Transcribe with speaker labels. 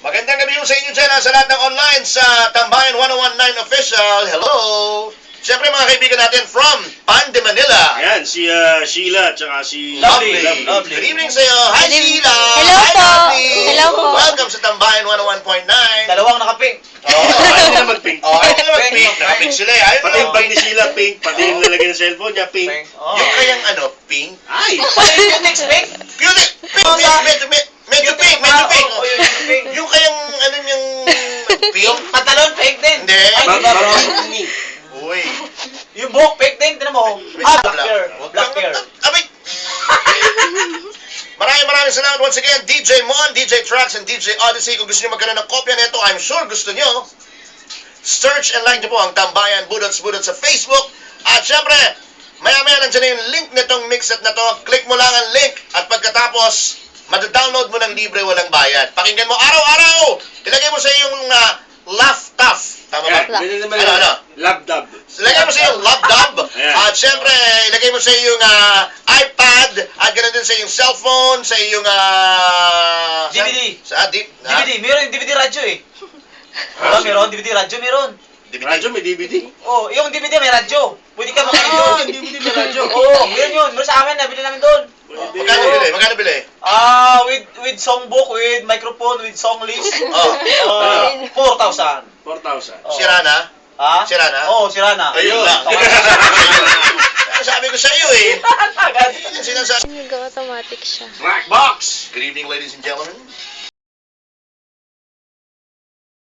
Speaker 1: Magandang gabi sa inyo dyan sa lahat ng online sa Tambayan 1019 Official. Hello! Siyempre mga kaibigan natin from Pande, Manila.
Speaker 2: Ayan, si Sheila at saka si
Speaker 1: Lovely.
Speaker 2: Lovely.
Speaker 1: Good evening sa iyo. Hi, Sheila!
Speaker 3: Hello
Speaker 1: Hi,
Speaker 3: po.
Speaker 1: Lovely!
Speaker 3: Hello po.
Speaker 1: Welcome sa Tambayan 101.9.
Speaker 4: Dalawang nakapink.
Speaker 2: Ayaw nila mag-pink.
Speaker 1: Ayaw nila mag-pink.
Speaker 4: Pink.
Speaker 1: Nakapink sila eh. Ayaw
Speaker 2: Pati
Speaker 1: nila
Speaker 2: yung bag ni Sheila, pink. Pati yung lalagay ng cellphone niya, pink.
Speaker 1: Yung kayang pink?
Speaker 2: Ay!
Speaker 4: Pati yung next pink.
Speaker 1: Beauty! Pink! Medyo pink! Yung kayang yung pink?
Speaker 4: Yung pantalon, fake din.
Speaker 1: Hindi.
Speaker 2: Maroni.
Speaker 1: Uy.
Speaker 4: Yung buhok, fake din. Tinan mo. Black hair. Black hair.
Speaker 1: Abay! Maraming salamat once again, DJ Mon, DJ Trax, and DJ Odyssey. Kung gusto nyo magkaroon ng kopya nito, I'm sure gusto nyo. Search and like nyo po ang Tambayan Budots sa Facebook. At syempre, maya-maya nandiyan na yung link nitong mixet na to. Click mo lang ang link at pagkatapos, madadownload mo ng libre walang bayad. Pakinggan mo araw-araw. Ilagay mo sa iyong laptop. Tama ba? Ano?
Speaker 2: Labdab.
Speaker 1: Ilagay mo sa iyong laptop. At syempre, ilagay mo sa iyong iPad. At ganoon din sa iyong cellphone, sa iyong
Speaker 4: DVD.
Speaker 1: DVD.
Speaker 4: Meron yung DVD radyo eh. Wala, meron. DVD radyo, meron.
Speaker 2: Radyo, may DVD.
Speaker 4: Oh, yung DVD may radyo. Pwede ka makinig doon.
Speaker 2: DVD may radyo.
Speaker 4: Oo, meron yun. Meron sa amin, nabili namin doon.
Speaker 1: Magkano bili?
Speaker 4: With songbook, with microphone, with song list. 4,000.
Speaker 2: 4,000.
Speaker 1: Sira na?
Speaker 4: Ha?
Speaker 1: Sira na?
Speaker 4: Oo, sira na.
Speaker 1: Ayun lang. Sabi ko sa iyo eh. Yun ang sinasabi.
Speaker 3: Nag-automatic siya.
Speaker 2: Black box!
Speaker 1: Good evening, ladies and gentlemen.